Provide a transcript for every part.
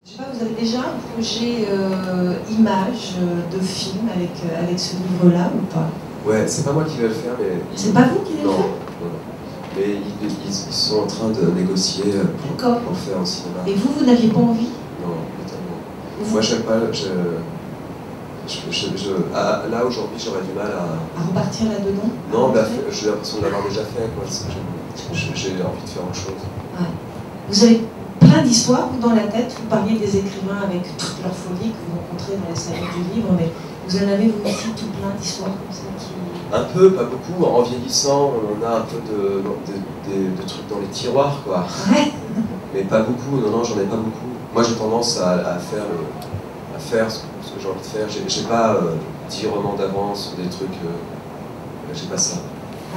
Je sais pas, vous avez déjà un projet image de film avec ce livre-là ou pas? Ouais, c'est pas moi qui vais le faire, mais... C'est pas vous qui l'avez fait? Non. Mais ils sont en train de négocier pour le faire au cinéma. Et vous n'aviez pas envie? Non, totalement. Moi, j'aime pas... là, aujourd'hui, j'aurais du mal à repartir là-dedans? Non, bah, j'ai l'impression de l'avoir déjà fait, quoi. J'ai envie de faire autre chose. Ouais. Vous avez plein d'histoires dans la tête. Vous parliez des écrivains avec toute leur folie que vous rencontrez dans les salons du livre, mais vous en avez vous aussi tout plein d'histoires comme ça qui... Un peu, pas beaucoup. En vieillissant, on a un peu de trucs dans les tiroirs, quoi. Ouais. Mais pas beaucoup. Non, j'en ai pas beaucoup. Moi, j'ai tendance à faire ce que j'ai envie de faire. J'ai pas 10 romans d'avance ou des trucs. J'ai pas ça.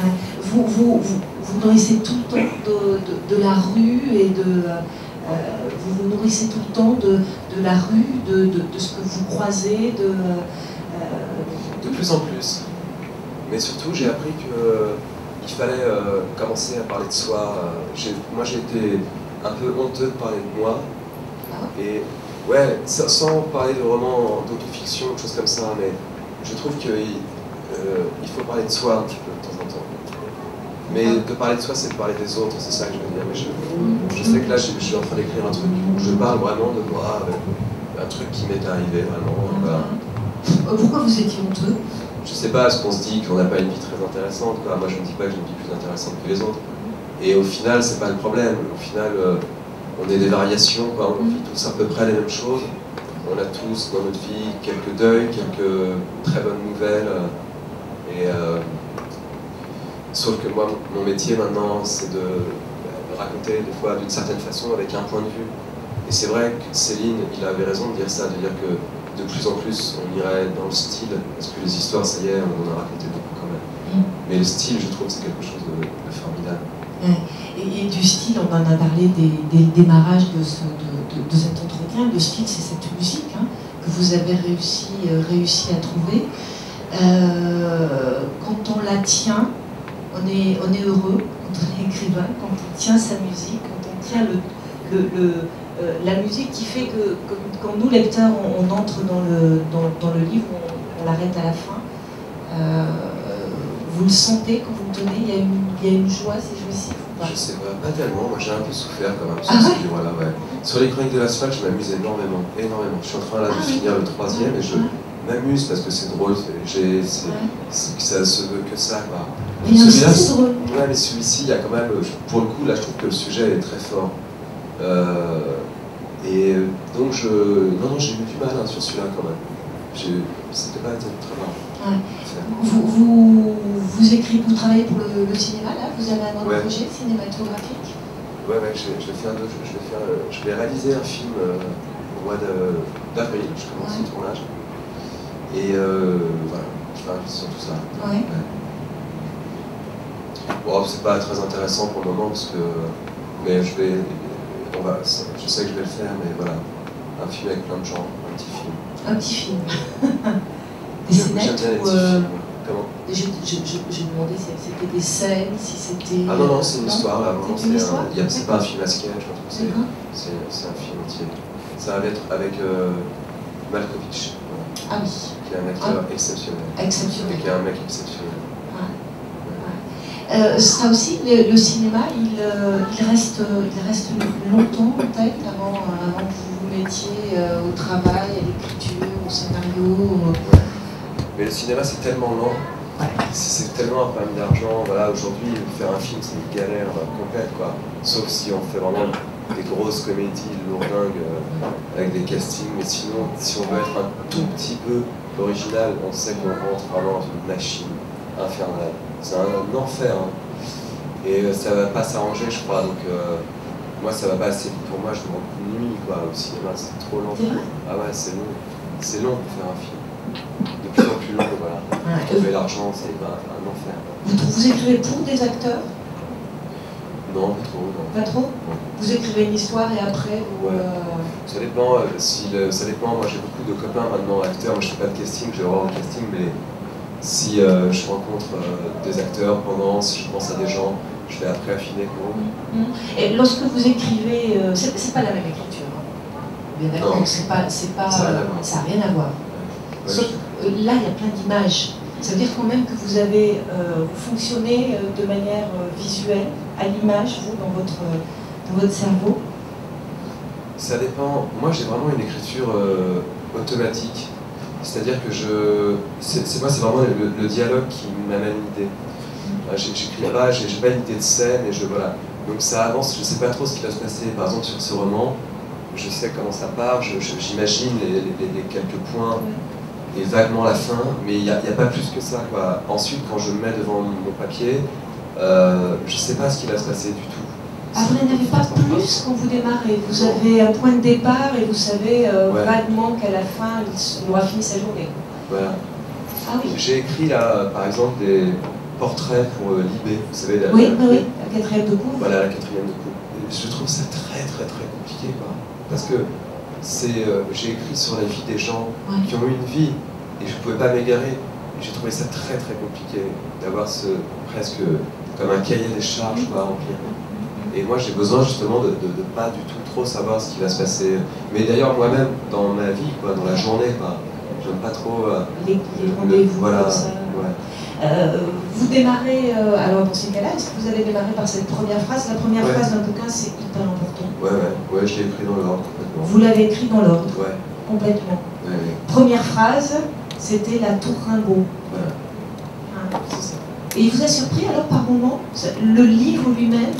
Ouais. Vous nourrissez tout le temps de la rue et vous nourrissez tout le temps de la rue, de ce que vous croisez, De plus en plus. Mais surtout, j'ai appris qu'il fallait commencer à parler de soi. Moi, j'ai été un peu honteux de parler de moi. Et ouais, sans parler de romans d'autofiction, de choses comme ça, mais je trouve qu'il faut parler de soi un petit peu de temps en temps. Mais de parler de soi, c'est de parler des autres, c'est ça que je veux dire. Mais je sais que là, je suis en train d'écrire un truc où je parle vraiment de moi, avec un truc qui m'est arrivé vraiment. Voilà. Pourquoi vous étiez honteux? Je sais pas, est-ce qu'on se dit qu'on n'a pas une vie très intéressante, quoi. Moi, je ne dis pas que j'ai une vie plus intéressante que les autres. Et au final, c'est pas le problème. Au final, on est des variations, quoi. On vit tous à peu près les mêmes choses. On a tous dans notre vie quelques deuils, quelques très bonnes nouvelles. Sauf que moi, mon métier maintenant, c'est de raconter des fois d'une certaine façon avec un point de vue. Et c'est vrai que Céline, il avait raison de dire ça, de dire que de plus en plus on irait dans le style, parce que les histoires, ça y est, on en a raconté beaucoup quand même. Mais le style, je trouve, c'est quelque chose de formidable. Et du style, on en a parlé dès le démarrage de cet entretien. Le style, c'est cette musique que vous avez réussi à trouver. Quand on la tient, on est heureux quand on est écrivain, quand on tient sa musique, quand on tient la musique qui fait que quand nous, lecteurs, on entre dans le livre, on l'arrête à la fin. Vous le sentez quand vous le tenez, il y a une joie, c'est jouissif ou pas? Je sais pas tellement, moi j'ai un peu souffert quand même sur ce livre-là, ouais. Sur les Chroniques de l'Asphalte, je m'amuse énormément. Je suis en train là de finir le 3e et je m'amuse parce que c'est drôle, ça se veut que ça, quoi. Celui-là, ouais, mais celui-ci, il y a quand même, pour le coup, là je trouve que le sujet est très fort. Et donc non, j'ai eu du mal sur celui-là quand même. C'était pas très marrant. Ouais. Vous écrivez, vous travaillez pour le cinéma là? Vous avez un autre projet cinématographique? Ouais, je vais réaliser un film au mois d'avril, je commence le tournage. Et voilà, je vais réfléchir sur tout ça. Ouais. Bon, c'est pas très intéressant pour le moment parce que. Mais je sais que je vais le faire, mais voilà. Un film avec plein de gens, un petit film. Un petit film. Des scénettes ou Comment? J'ai demandé si c'était des scènes, si c'était... Ah non, c'est une histoire là. C'est pas un film à sketch, c'est un film entier. Ça va être avec Malkovich. Ah oui. Qui est un acteur exceptionnel. Exceptionnel. Et qui est un mec exceptionnel. Ça aussi, le cinéma, il reste longtemps en tête avant que vous vous mettiez au travail, à l'écriture, au scénario. Mais le cinéma, c'est tellement lent. C'est tellement un problème d'argent. Voilà, aujourd'hui, faire un film, c'est une galère complète, quoi. Sauf si on fait vraiment des grosses comédies lourdingues avec des castings. Mais sinon, si on veut être un tout petit peu original, on sait qu'on rentre vraiment dans une machine infernale. C'est un enfer. Et ça va pas s'arranger, je crois. Donc, moi, ça va pas assez vite pour moi. Je me rends une nuit, quoi, au cinéma. C'est trop long. Ah ouais, c'est long. C'est long pour faire un film. De plus en plus long, voilà. Trouver l'argent, c'est un enfer. Vous écrivez pour des acteurs? Non, pas trop. Non. Pas trop? Non. Vous écrivez une histoire et après vous... Ça dépend. Ça dépend. Moi, j'ai beaucoup de copains maintenant acteurs. Moi, je fais pas de casting, j'ai horreur de casting, mais si je rencontre des acteurs si je pense à des gens, je vais après affiner pour eux. Et lorsque vous écrivez, c'est pas la même écriture. Bien d'accord, ça n'a rien à voir. Ouais. Sauf, là, il y a plein d'images. Ça veut dire quand même que vous avez fonctionné de manière visuelle, à l'image, vous, dans votre cerveau. Ça dépend. Moi, j'ai vraiment une écriture automatique. C'est-à-dire que c'est vraiment le dialogue qui m'amène l'idée. J'écris pas, j'ai pas une idée de scène et voilà. Donc ça avance, je sais pas trop ce qui va se passer. Par exemple, sur ce roman, je sais comment ça part, j'imagine les quelques points et vaguement la fin, mais il n'y a pas plus que ça, quoi. Ensuite, quand je me mets devant mon papier, je sais pas ce qui va se passer du tout. Ah, vous n'en avez pas plus quand vous démarrez? Vous avez un point de départ et vous savez vaguement qu'à la fin, il aura fini sa journée. Voilà. Ah oui. J'ai écrit là, par exemple, des portraits pour Libé, vous savez, la 4e de couve. Voilà, la 4e de couve. Je trouve ça très compliqué, quoi. Parce que j'ai écrit sur la vie des gens qui ont eu une vie et je ne pouvais pas m'égarer. J'ai trouvé ça très compliqué d'avoir presque comme un cahier des charges à remplir. Et moi j'ai besoin justement de pas du tout trop savoir ce qui va se passer. Mais d'ailleurs moi-même dans ma vie, quoi, dans la journée, j'aime pas trop les rendez-vous. Voilà. Comme ça. Ouais. Vous démarrez, alors dans ces cas-là, est-ce que vous avez démarré par cette première phrase? La première phrase d'un bouquin, c'est hyper important. Ouais, je l'ai écrit dans l'ordre complètement. Vous l'avez écrit dans l'ordre? Ouais. Complètement. Ouais. Première phrase, c'était la tour Rimbaud. Voilà. C'est ça. Et il vous a surpris alors par moment, le livre lui-même,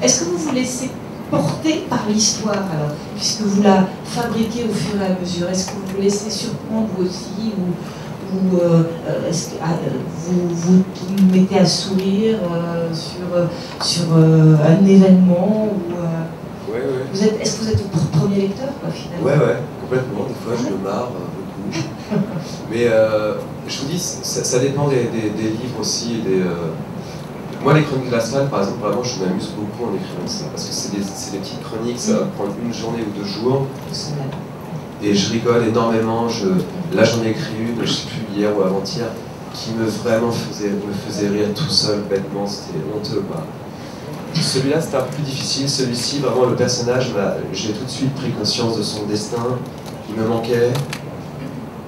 est-ce que vous vous laissez porter par l'histoire alors, puisque vous la fabriquez au fur et à mesure? Est-ce que vous vous laissez surprendre vous aussi ou est-ce que vous mettez à sourire sur un événement ou, est-ce que vous êtes votre premier lecteur finalement? Ouais, complètement. Des fois, je me marre beaucoup. Mais je vous dis, ça dépend des livres aussi. Moi, les chroniques de la semaine, par exemple, vraiment, je m'amuse beaucoup en écrivant ça. Parce que c'est des petites chroniques, ça va prendre une journée ou 2 jours. Et je rigole énormément. Là, j'en ai écrit une, je ne sais plus, hier ou avant-hier, qui me faisait rire tout seul, bêtement. C'était honteux, quoi. Celui-là, c'était un peu plus difficile. Celui-ci, vraiment, le personnage, j'ai tout de suite pris conscience de son destin. Il me manquait.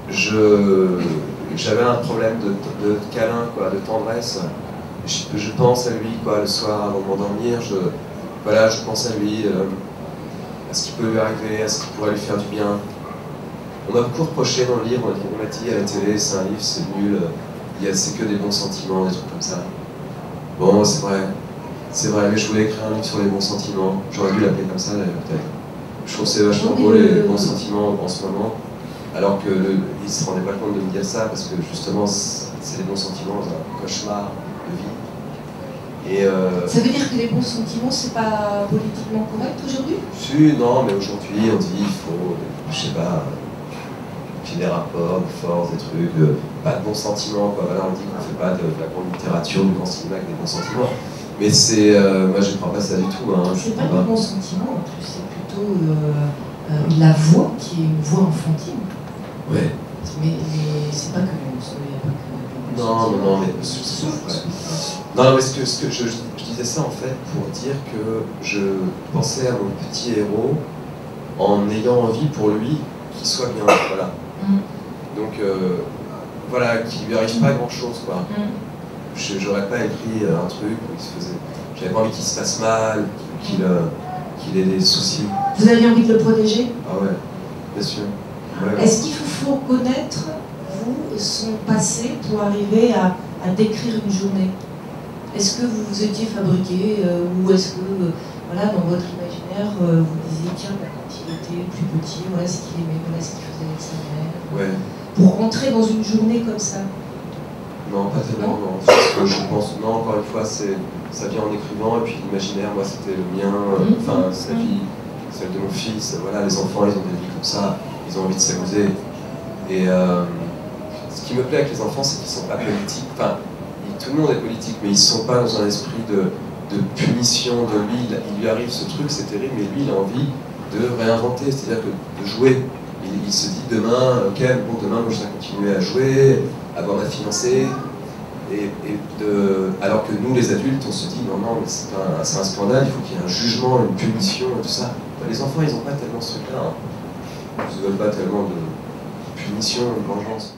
J'avais un problème de câlin, quoi, de tendresse. Je pense à lui, quoi, le soir avant de m'endormir. Je pense à lui, à ce qui peut lui arriver, à ce qui pourrait lui faire du bien. On m'a beaucoup reproché dans le livre, on m'a dit à la télé, c'est un livre, c'est nul, c'est que des bons sentiments, des trucs comme ça. Bon, c'est vrai, mais je voulais écrire un livre sur les bons sentiments. J'aurais dû l'appeler comme ça, d'ailleurs, peut-être. Je trouve que c'est vachement beau, les bons sentiments en ce moment. Alors qu'il ne se rendait pas compte de me dire ça, parce que justement, c'est les bons sentiments, un cauchemar de vie. Et ça veut dire que les bons sentiments, c'est pas politiquement correct aujourd'hui? Si, non, mais aujourd'hui, on dit il faut, je sais pas, puis des rapports, des forces, des trucs, pas de bons sentiments, quoi. Voilà, on dit qu'on ne fait pas de la grande littérature, du grand cinéma avec des bons sentiments. Mais moi je ne crois pas ça du tout. Hein. C'est pas des bons sentiments, en plus, c'est plutôt la voix qui est une voix enfantine. Ouais. Mais c'est pas que il n'y a pas que... Non, mais... Non, mais ce que je disais ça, en fait, pour dire que je pensais à mon petit héros en ayant envie pour lui qu'il soit bien, voilà. Donc, voilà, qu'il lui arrive pas grand-chose, quoi. J'aurais pas écrit un truc où il se faisait... J'avais pas envie qu'il se fasse mal, qu'il ait des soucis. Vous aviez envie de le protéger? Ah ouais, bien sûr. Ouais. Est-ce qu'il faut connaître, vous, son passé pour arriver à décrire une journée? Est-ce que vous vous étiez fabriqué ou est-ce que, voilà, dans votre imaginaire, vous disiez, tiens, quand il était plus petit, voilà ce qu'il aimait, voilà ce qu'il faisait avec sa mère? Ouais. Pour rentrer dans une journée comme ça? Non, pas tellement, non. Je pense, non, encore une fois, ça vient en écrivant, et puis l'imaginaire, moi, c'était le mien, enfin, sa vie, celle de mon fils, voilà, les enfants, ils ont des vies comme ça, ils ont envie de s'amuser. Et ce qui me plaît avec les enfants, c'est qu'ils sont pas politiques, enfin, tout le monde est politique, mais ils sont pas dans un esprit de punition de lui, il lui arrive ce truc, c'est terrible, mais lui, il a envie de réinventer, c'est-à-dire que de jouer. Il se dit demain, ok, bon, demain, moi, je vais continuer à jouer, avoir ma fiancée, Alors que nous, les adultes, on se dit non, non, mais c'est un scandale, il faut qu'il y ait un jugement, une punition et tout ça. Les enfants, ils n'ont pas tellement ce truc-là. Hein. Ils ne veulent pas tellement de punition, de vengeance.